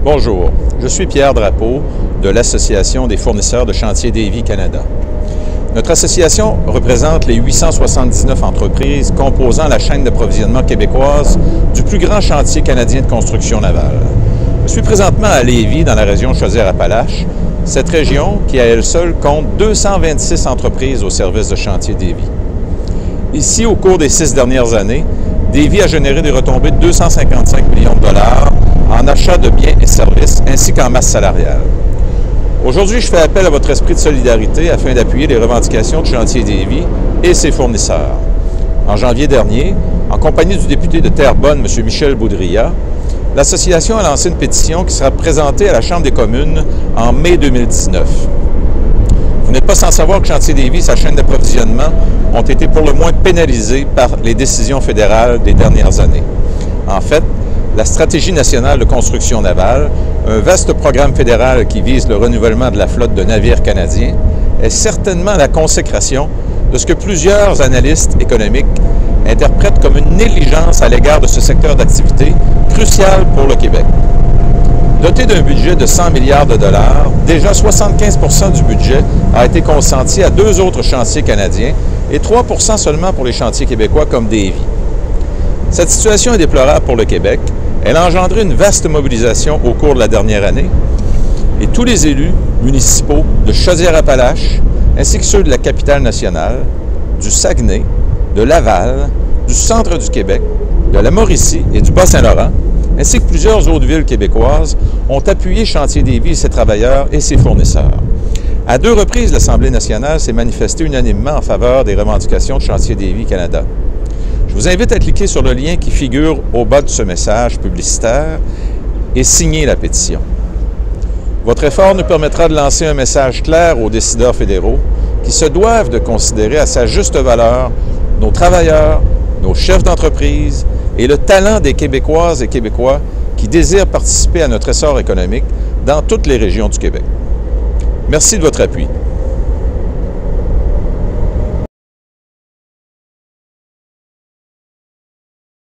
Bonjour, je suis Pierre Drapeau de l'Association des fournisseurs de chantiers Davy Canada. Notre association représente les 879 entreprises composant la chaîne d'approvisionnement québécoise du plus grand chantier canadien de construction navale. Je suis présentement à Lévis, dans la région Chaudière-Appalaches, cette région qui à elle seule compte 226 entreprises au service de chantier Davy. Ici, au cours des 6 dernières années, Davy a généré des retombées de 255 millions de dollars en achat de biens et services ainsi qu'en masse salariale. Aujourd'hui, je fais appel à votre esprit de solidarité afin d'appuyer les revendications de Chantier Davy et ses fournisseurs. En janvier dernier, en compagnie du député de Terrebonne, M. Michel Boudria, l'association a lancé une pétition qui sera présentée à la Chambre des communes en mai 2019. Vous n'êtes pas sans savoir que Chantier Davy et sa chaîne d'approvisionnement ont été pour le moins pénalisés par les décisions fédérales des dernières années. En fait, la Stratégie nationale de construction navale, un vaste programme fédéral qui vise le renouvellement de la flotte de navires canadiens, est certainement la consécration de ce que plusieurs analystes économiques interprètent comme une négligence à l'égard de ce secteur d'activité crucial pour le Québec. Doté d'un budget de 100 milliards de dollars, déjà 75 du budget a été consenti à 2 autres chantiers canadiens et 3 seulement pour les chantiers québécois comme Davy. Cette situation est déplorable pour le Québec. Elle a engendré une vaste mobilisation au cours de la dernière année et tous les élus municipaux de Chaudière-Appalaches, ainsi que ceux de la capitale nationale, du Saguenay, de Laval, du centre du Québec, de la Mauricie et du Bas-Saint-Laurent, ainsi que plusieurs autres villes québécoises, ont appuyé Chantier Davy et ses travailleurs et ses fournisseurs. À 2 reprises, l'Assemblée nationale s'est manifestée unanimement en faveur des revendications de Chantier Davy Canada. Je vous invite à cliquer sur le lien qui figure au bas de ce message publicitaire et signer la pétition. Votre effort nous permettra de lancer un message clair aux décideurs fédéraux qui se doivent de considérer à sa juste valeur nos travailleurs, nos chefs d'entreprise et le talent des Québécoises et Québécois qui désirent participer à notre essor économique dans toutes les régions du Québec. Merci de votre appui.